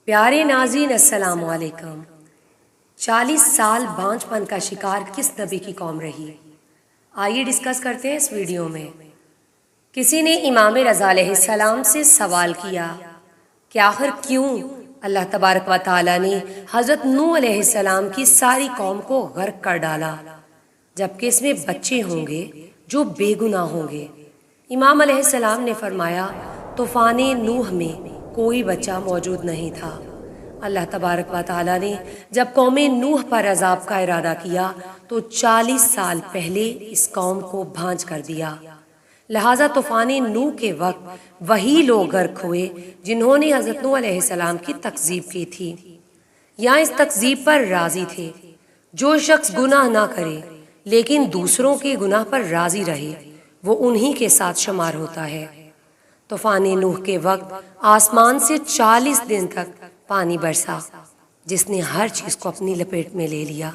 پیارے ناظرین السلام علیکم۔ 40 سال بانجھ پن کا شکار کس نبی کی قوم رہی؟ آئیے ڈسکس کرتے ہیں اس ویڈیو میں۔ کسی نے امام رضا علیہ السلام سے سوال کیا کہ آخر کیوں اللہ تبارک و تعالیٰ نے حضرت نوح علیہ السلام کی ساری قوم کو غرق کر ڈالا جبکہ اس میں بچے ہوں گے جو بے گناہ ہوں گے؟ امام علیہ السلام نے فرمایا طوفان نوح میں کوئی بچہ موجود نہیں تھا۔ اللہ تبارک و تعالیٰ نے جب قوم نوح پر عذاب کا ارادہ کیا تو 40 سال پہلے اس قوم کو بھانج کر دیا، لہٰذا طوفان نوح کے وقت وہی لوگ غرق ہوئے جنہوں نے حضرت نوح علیہ السلام کی تکذیب کی تھی یا اس تکذیب پر راضی تھے۔ جو شخص گناہ نہ کرے لیکن دوسروں کے گناہ پر راضی رہے وہ انہی کے ساتھ شمار ہوتا ہے۔ طوفان نوح کے وقت آسمان سے 40 دن تک پانی برسا جس نے ہر چیز کو اپنی لپیٹ میں لے لیا۔